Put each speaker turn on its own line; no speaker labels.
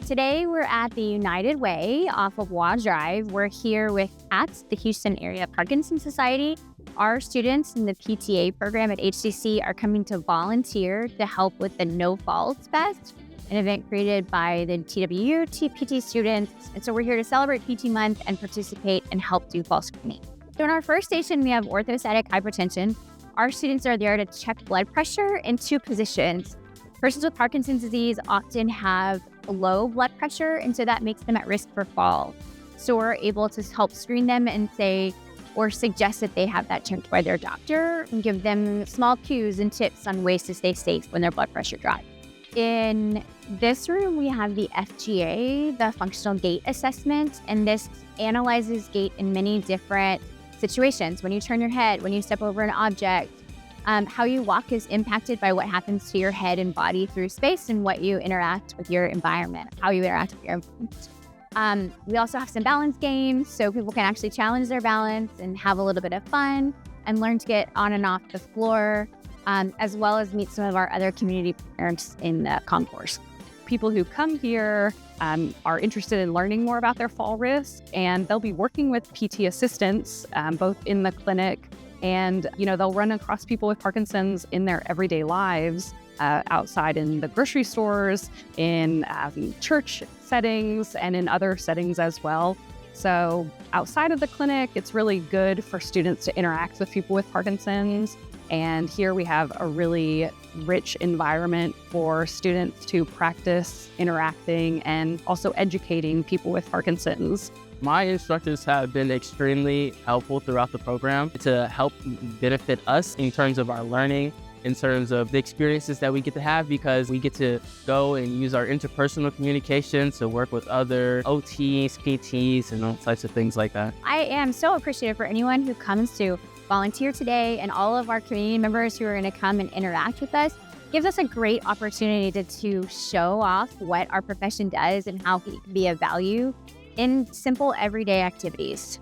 Today, we're at the United Way off of Waugh Drive. We're here with HAPS, the Houston Area Parkinson Society. Our students in the PTA program at HCC are coming to volunteer to help with the No Faults Fest, an event created by the TWU PT students. And so we're here to celebrate PT month and participate and help do fall screening. So in our first station, we have orthostatic hypertension. Our students are there to check blood pressure in two positions. Persons with Parkinson's disease often have low blood pressure, and so that makes them at risk for fall. So we're able to help screen them and say, or suggest that they have that checked by their doctor and give them small cues and tips on ways to stay safe when their blood pressure drops. In this room, we have the FGA, the Functional Gait Assessment, and this analyzes gait in many different situations. When you turn your head, when you step over an object, how you walk is impacted by what happens to your head and body through space and what you interact with your environment, how you interact with your environment. We also have some balance games, so people can actually challenge their balance and have a little bit of fun and learn to get on and off the floor, as well as meet some of our other community parents in the concourse.
People who come here are interested in learning more about their fall risk, and they'll be working with PT assistants, both in the clinic and, they'll run across people with Parkinson's in their everyday lives, outside in the grocery stores, in church settings, and in other settings as well. So outside of the clinic, it's really good for students to interact with people with Parkinson's. And here we have a really rich environment for students to practice interacting and also educating people with Parkinson's.
My instructors have been extremely helpful throughout the program to help benefit us in terms of our learning, in terms of the experiences that we get to have, because we get to go and use our interpersonal communication to work with other OTs, PTs, and all types of things like that.
I am so appreciative for anyone who comes to volunteer today, and all of our community members who are going to come and interact with us. Gives us a great opportunity to show off what our profession does and how we can be of value in simple everyday activities.